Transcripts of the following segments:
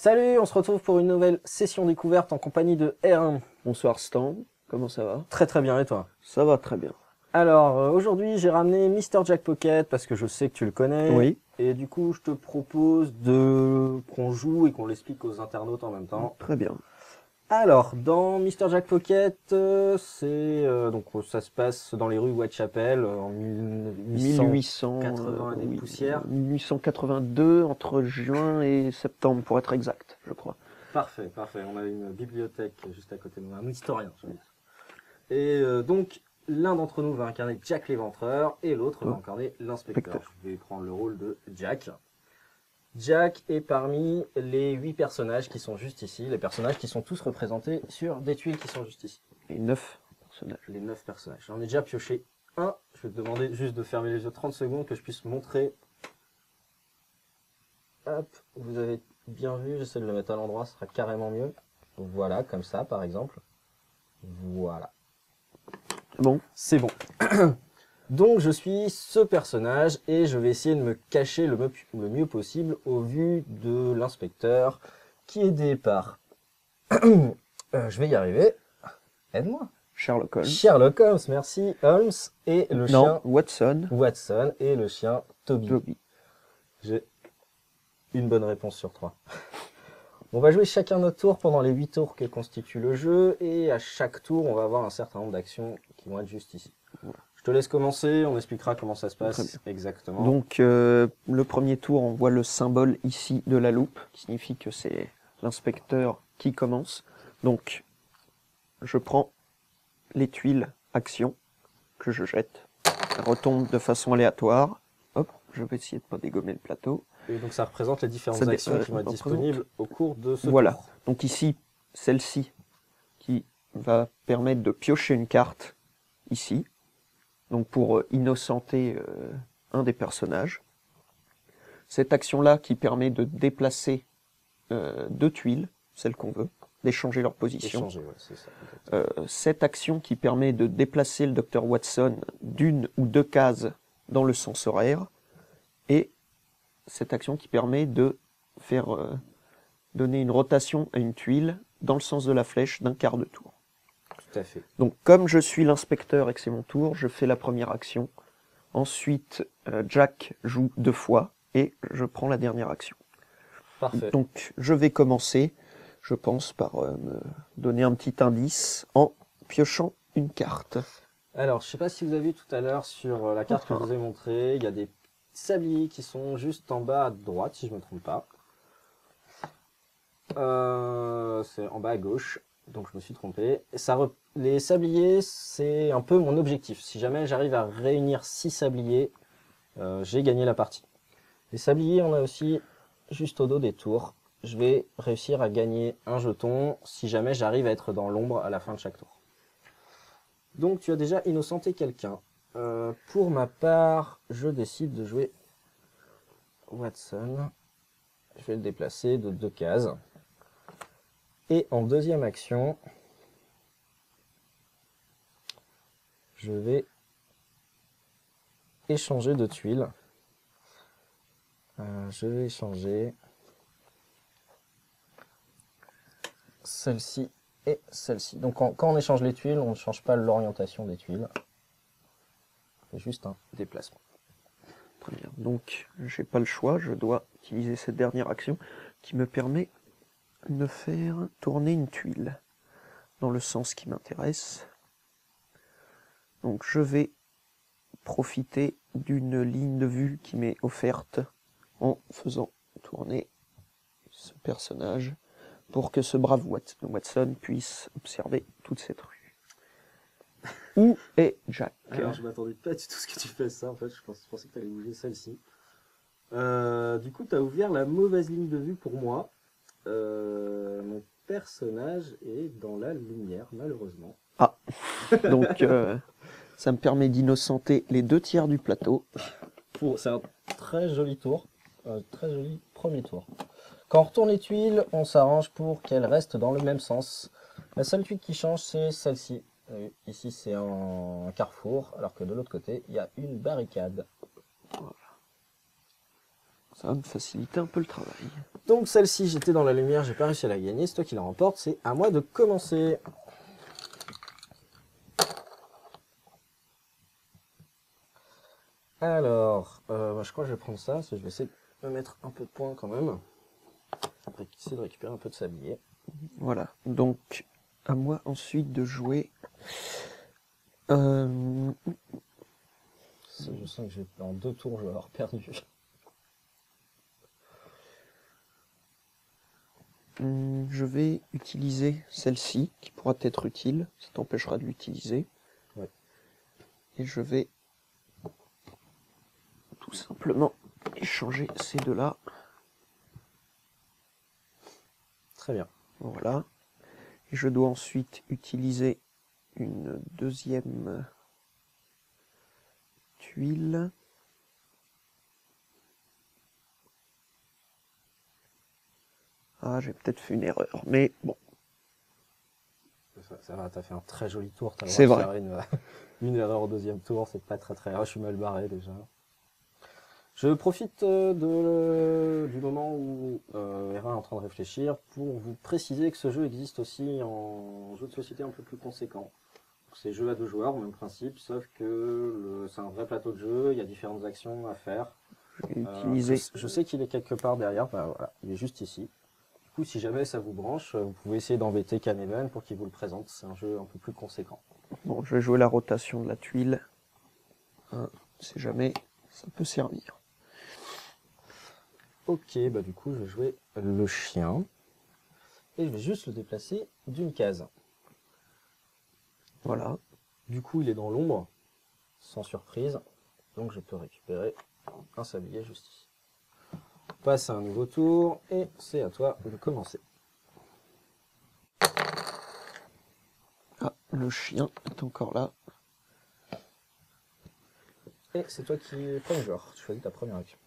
Salut, on se retrouve pour une nouvelle session découverte en compagnie de R1. Bonsoir Stan, comment ça va? Très très bien, et toi? Ça va très bien. Alors, aujourd'hui j'ai ramené Mr. Jack Pocket parce que je sais que tu le connais. Oui. Et du coup, je te propose qu'on joue et qu'on l'explique aux internautes en même temps. Très bien. Alors, dans Mr. Jack Pocket, donc ça se passe dans les rues Whitechapel en 1880 et des poussières. 1882, entre juin et septembre pour être exact, je crois. Parfait, parfait. On a une bibliothèque juste à côté de nous, un historien, je veux dire. Et donc, l'un d'entre nous va incarner Jack l'Éventreur et l'autre va incarner l'inspecteur. Je vais prendre le rôle de Jack. Jack est parmi les 8 personnages qui sont juste ici, les personnages qui sont tous représentés sur des tuiles qui sont juste ici. Les 9 personnages. Les 9 personnages. J'en ai déjà pioché un. Je vais te demander juste de fermer les yeux 30 secondes que je puisse montrer. Hop, vous avez bien vu, j'essaie de le mettre à l'endroit, ce sera carrément mieux. Donc voilà, comme ça par exemple. Voilà. Bon. C'est bon. Donc je suis ce personnage et je vais essayer de me cacher le mieux possible au vu de l'inspecteur qui est aidé par... je vais y arriver. Aide-moi. Sherlock Holmes. Sherlock Holmes, merci. Holmes et le chien... Watson. Watson et le chien Toby. Toby. J'ai une bonne réponse sur 3. On va jouer chacun notre tour pendant les 8 tours que constitue le jeu et à chaque tour on va avoir un certain nombre d'actions qui vont être juste ici. Voilà. Je te laisse commencer, on expliquera comment ça se passe exactement. Donc le premier tour, on voit le symbole ici de la loupe, qui signifie que c'est l'inspecteur qui commence. Donc je prends les tuiles action que je jette, elles retombent de façon aléatoire. Hop, je vais essayer de pas dégommer le plateau. Et donc ça représente les différentes actions qui vont être disponibles au cours de ce voilà. tour. Donc ici, celle-ci qui va permettre de piocher une carte ici. Donc pour innocenter un des personnages. Cette action-là qui permet de déplacer 2 tuiles, celles qu'on veut, d'échanger leur position. Échanger, ouais, c'est ça, cette action qui permet de déplacer le Dr Watson d'1 ou 2 cases dans le sens horaire. Et cette action qui permet de faire donner une rotation à une tuile dans le sens de la flèche d'un quart de tour. Tout à fait. Donc comme je suis l'inspecteur et que c'est mon tour, je fais la première action. Ensuite, Jack joue 2 fois et je prends la dernière action. Parfait. Donc je vais commencer, je pense, par me donner un petit indice en piochant une carte. Alors, je ne sais pas si vous avez vu tout à l'heure sur la carte que je vous ai montrée, il y a des sabliers qui sont juste en bas à droite, si je ne me trompe pas. C'est en bas à gauche, donc je me suis trompé. Les sabliers, c'est un peu mon objectif. Si jamais j'arrive à réunir 6 sabliers, j'ai gagné la partie. Les sabliers, on a aussi juste au dos des tours. Je vais réussir à gagner un jeton si jamais j'arrive à être dans l'ombre à la fin de chaque tour. Donc tu as déjà innocenté quelqu'un. Pour ma part, je décide de jouer Watson. Je vais le déplacer de 2 cases. Et en deuxième action, je vais échanger 2 tuiles. Je vais échanger celle-ci et celle-ci. Donc quand on échange les tuiles, on ne change pas l'orientation des tuiles. C'est juste un déplacement. Très bien. Donc j'ai pas le choix, je dois utiliser cette dernière action qui me permet de faire tourner une tuile dans le sens qui m'intéresse. Donc je vais profiter d'une ligne de vue qui m'est offerte en faisant tourner ce personnage pour que ce brave Watson puisse observer toute cette rue. Où est Jack? Alors je m'attendais pas du tout à ce que tu fasses ça, en fait, je pensais que tu allais bouger celle-ci. Du coup, tu as ouvert la mauvaise ligne de vue pour moi. Mon personnage est dans la lumière, malheureusement. Ah, donc ça me permet d'innocenter les 2 tiers du plateau. C'est un très joli tour, très joli premier tour. Quand on retourne les tuiles, on s'arrange pour qu'elles restent dans le même sens. La seule tuile qui change, c'est celle-ci. Ici, c'est un carrefour, alors que de l'autre côté, il y a une barricade. Ça va me faciliter un peu le travail. Donc celle-ci, j'étais dans la lumière, j'ai pas réussi à la gagner. C'est toi qui la remporte, c'est à moi de commencer. Alors, je crois que je vais prendre ça, parce que je vais essayer de me mettre un peu de points quand même. Après, essayer de récupérer un peu de sablier. Voilà, donc à moi ensuite de jouer. Euh, Ça, je sens que en 2 tours, je vais avoir perdu. Je vais utiliser celle-ci, qui pourra être utile, ça t'empêchera de l'utiliser. Ouais. Et je vais tout simplement échanger ces deux-là. Très bien. Voilà. Et je dois ensuite utiliser une deuxième tuile. Ah, j'ai peut-être fait une erreur, mais bon. Ça va, t'as fait un très joli tour. T'as le C'est droit de vrai. faire une erreur au 2e tour, c'est pas très très grave. Je suis mal barré déjà. Je profite du moment où Hera est en train de réfléchir pour vous préciser que ce jeu existe aussi en jeu de société un peu plus conséquent. C'est jeu à 2 joueurs, même principe, sauf que c'est un vrai plateau de jeu, il y a différentes actions à faire. Je vais utiliser. Je sais qu'il est quelque part derrière, bah voilà, il est juste ici. Du coup, si jamais ça vous branche, vous pouvez essayer d'embêter Kaneven pour qu'il vous le présente. C'est un jeu un peu plus conséquent. Bon, je vais jouer la rotation de la tuile. Hein, on sait jamais, ça peut servir. Ok, bah du coup, je vais jouer le chien. Et je vais juste le déplacer d'une case. Voilà. Du coup, il est dans l'ombre, sans surprise. Donc, je peux récupérer un sablier juste ici. On passe à un nouveau tour, et c'est à toi de commencer. Ah, le chien est encore là. Et c'est toi qui es premier joueur. Tu choisis ta première action.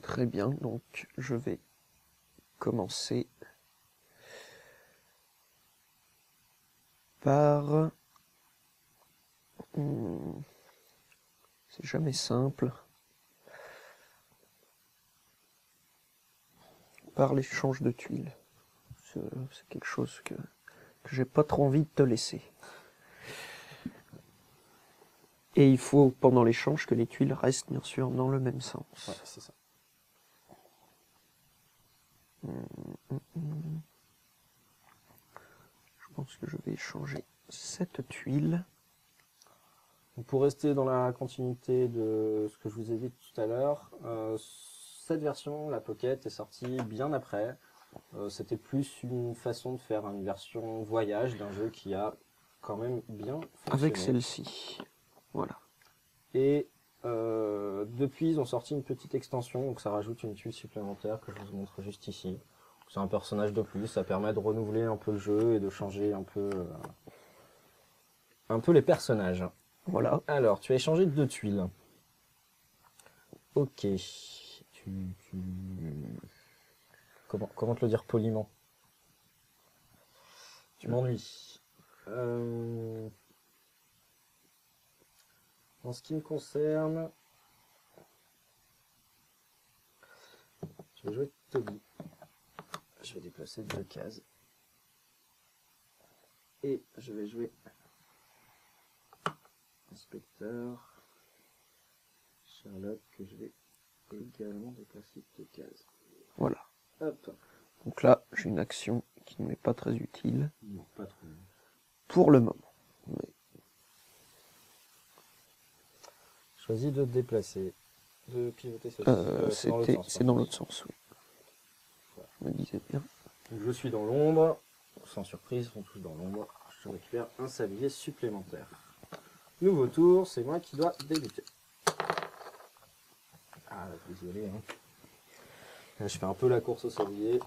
Très bien, donc je vais commencer par... C'est jamais simple. Par l'échange de tuiles. C'est quelque chose que j'ai pas trop envie de te laisser. Et il faut, pendant l'échange, que les tuiles restent bien sûr dans le même sens. Ouais, c'est ça. Je pense que je vais échanger cette tuile. Pour rester dans la continuité de ce que je vous ai dit tout à l'heure, cette version, la Pocket, est sortie bien après. C'était plus une façon de faire une version voyage d'un jeu qui a quand même bien fonctionné. Avec celle-ci. Voilà. Et depuis, ils ont sorti une petite extension, donc ça rajoute une tuile supplémentaire que je vous montre juste ici. C'est un personnage de plus, ça permet de renouveler un peu le jeu et de changer un peu les personnages. Voilà. Alors, tu as échangé 2 tuiles. Ok. Comment te le dire poliment? Tu m'ennuies. En ce qui me concerne, je vais jouer Toby. Je vais déplacer 2 cases. Et je vais jouer Inspecteur Sherlock que je vais également déplacer 2 cases. Voilà. Hop. Donc là, j'ai une action qui ne m'est pas très utile. Non, pas trop. Pour le moment. Mais Choisis de déplacer, de pivoter cette c'est dans l'autre sens, oui. Voilà. Je me disais bien. Donc je suis dans l'ombre, sans surprise, ils sont tous dans l'ombre. Je récupère un sablier supplémentaire. Nouveau tour, c'est moi qui dois débuter. Ah, désolé. Hein. Je fais un peu la course au sablier.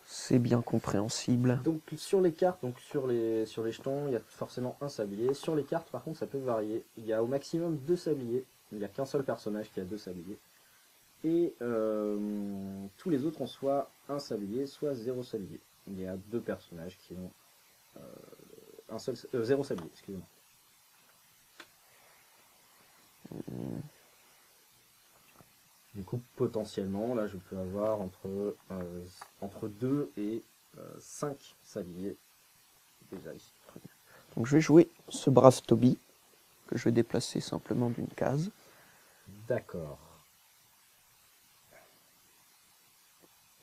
C'est bien compréhensible. Donc sur les cartes, donc sur les jetons, il y a forcément un sablier. Sur les cartes, par contre, ça peut varier. Il y a au maximum 2 sabliers. Il n'y a qu'un seul personnage qui a 2 sabliers. Et tous les autres ont soit un sablier, soit 0 sablier. Il y a 2 personnages qui ont 0 sablier, excusez-moi. Du coup, potentiellement, là, je peux avoir entre 2 et 5 sabliers déjà ici. Donc je vais jouer ce brave Toby, que je vais déplacer simplement d'une case. D'accord.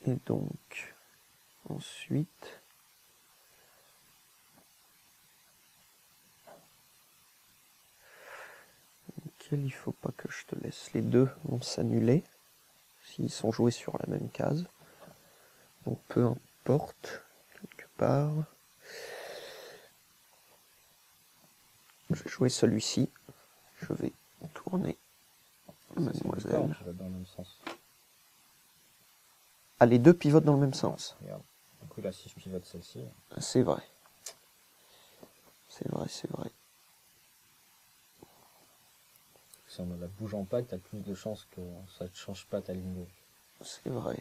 Et donc, ensuite... il faut pas que je te laisse. Les deux vont s'annuler s'ils sont joués sur la même case. Donc peu importe, quelque part. Je vais jouer celui-ci. Je vais tourner mademoiselle. Ça va dans le même sens. Ah, les deux pivotent dans le même sens. Regarde. Du coup, là, si je pivote celle-ci... C'est vrai. C'est vrai, c'est vrai. Si on ne la bougeant pas, tu as plus de chances que ça ne change pas ta ligne de vue. C'est vrai.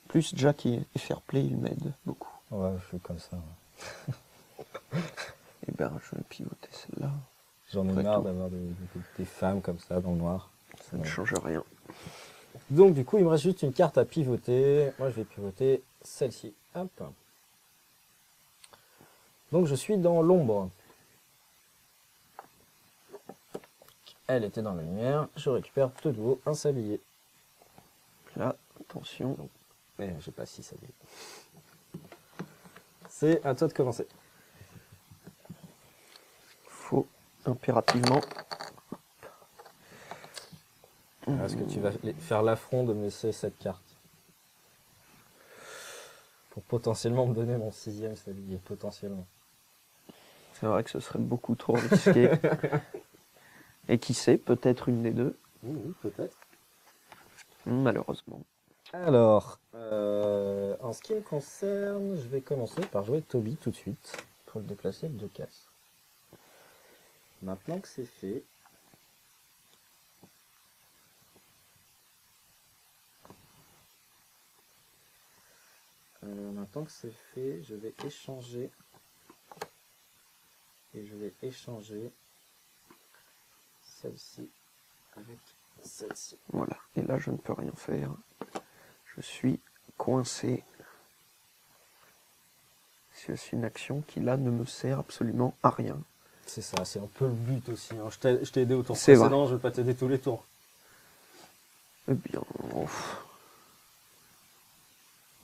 Plus Jack et fair play, il m'aide beaucoup. Ouais, je suis comme ça. Ouais. Et ben, je vais pivoter celle-là. J'en ai Après marre tout. d'avoir des femmes comme ça dans le noir. Ça ne change rien. Donc du coup, il me reste juste une carte à pivoter. Moi, je vais pivoter celle-ci. Hop. Donc je suis dans l'ombre. Elle était dans la lumière. Je récupère de nouveau un sablier. Là, attention. Mais j'ai pas 6 sabliers. C'est à toi de commencer. Faut impérativement... Est-ce que tu vas faire l'affront de me laisser cette carte pour potentiellement me donner mon 6e sablier, potentiellement. C'est vrai que ce serait beaucoup trop risqué. Et qui sait, peut-être une des deux. Oui, peut-être. Malheureusement. Alors, en ce qui me concerne, je vais commencer par jouer Toby tout de suite pour le déplacer de 2 cases. Maintenant que c'est fait, je vais échanger et je vais échanger celle-ci avec celle-ci. Voilà. Et là, je ne peux rien faire. Je suis coincé. C'est une action qui, là, ne me sert absolument à rien. C'est ça, c'est un peu le but aussi. Hein. Je t'ai aidé au tour C'est précédent, vrai. je ne vais pas t'aider tous les tours. Eh bien,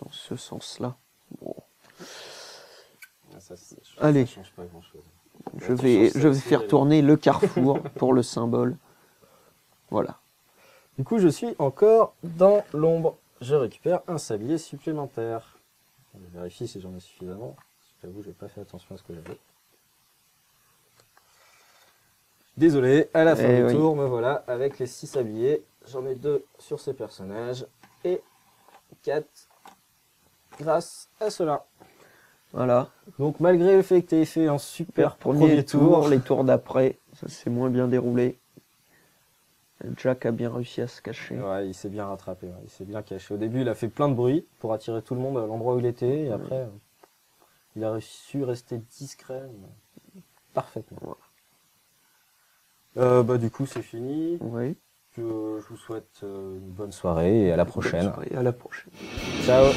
dans ce sens-là, bon. Ça Allez. change pas grand-chose. Je vais faire tourner le carrefour pour le symbole. Voilà. Du coup, je suis encore dans l'ombre. Je récupère un sablier supplémentaire. Je vérifie si j'en ai suffisamment. Je t'avoue, je n'ai pas fait attention à ce que j'avais. Désolé, à la fin du tour, me voilà avec les 6 sabliers. J'en ai 2 sur ces personnages et 4 grâce à cela. Voilà. Donc malgré le fait que tu aies fait un super premier tour, les tours d'après, ça s'est moins bien déroulé. Jack a bien réussi à se cacher. Ouais, il s'est bien rattrapé, ouais. Il s'est bien caché. Au début, il a fait plein de bruit pour attirer tout le monde à l'endroit où il était. Et après, il a su rester discret. Parfaitement. Voilà. Bah, du coup, c'est fini. Oui. Je vous souhaite une bonne soirée et à la prochaine. Bonne soirée, à la prochaine. Ciao.